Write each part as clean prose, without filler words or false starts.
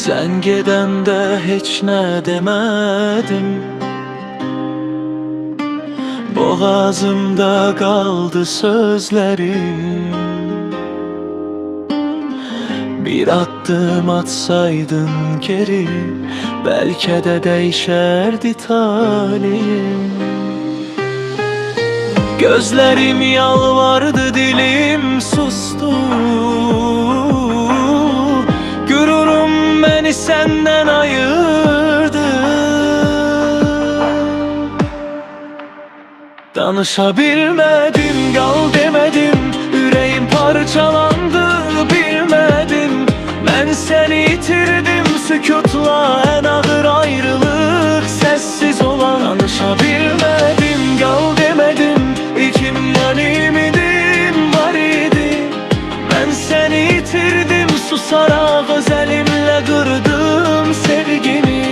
Sen gedəndə heç nə demədim, boğazımda qaldı sözlərim. Bir addım atsaydın geri, bəlkə də dəyişərdi talihim. Gözlərim yalvardı, dilim sustu. Gururum beni senden ayırdı. Danışabilmedim, qal demedim, ürəyim parçalandı, bilmedim. Ben seni itirdim, sükutla en ağır ayrılık sessiz olan. Danışabilmedim, qal demedim, içimden ümidim var idi. Ben seni itirdim, susarak öz elimle kırdım sevgimi.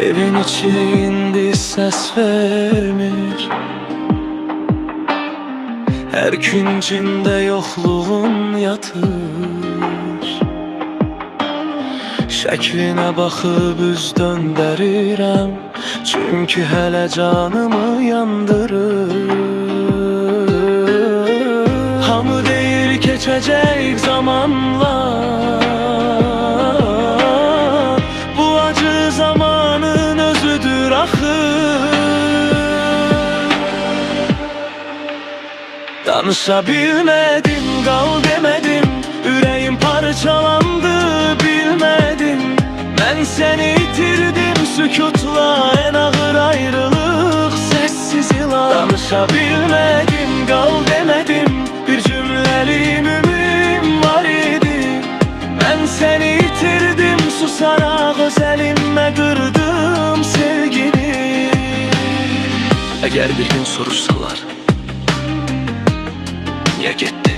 Evin içi indi ses vermir, her küncündə yoxluğun yatır. Şəklinə baxıb üz döndərirəm, çünki hələ canımı yandırır. Hamı deyir keçəcək zamanla, bu acı zamanın özüdür axı. Danışabilmedim, qal demedim, ürəyim parçalandı, bilmedim. Ben seni itirdim, sükutla en ağır ayrılık sessiz yılan. Danışabilmedim, qal demedim, bir cümlelik ümüm var idi. Ben seni itirdim, susarak öz elimle kırdım sevgini. Eğer bir gün soruşsalar, niye gitti?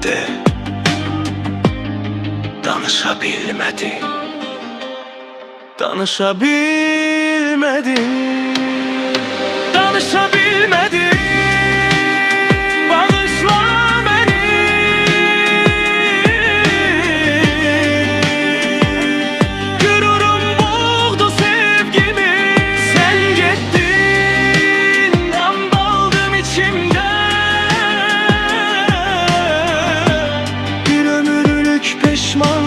De, danışabilmedim, danışabilmedim, danışabilmedim. Bağışla beni, gururum boğdu sevgimi. Sen gittin, kan daldım içimde. Bir ömürlük peşman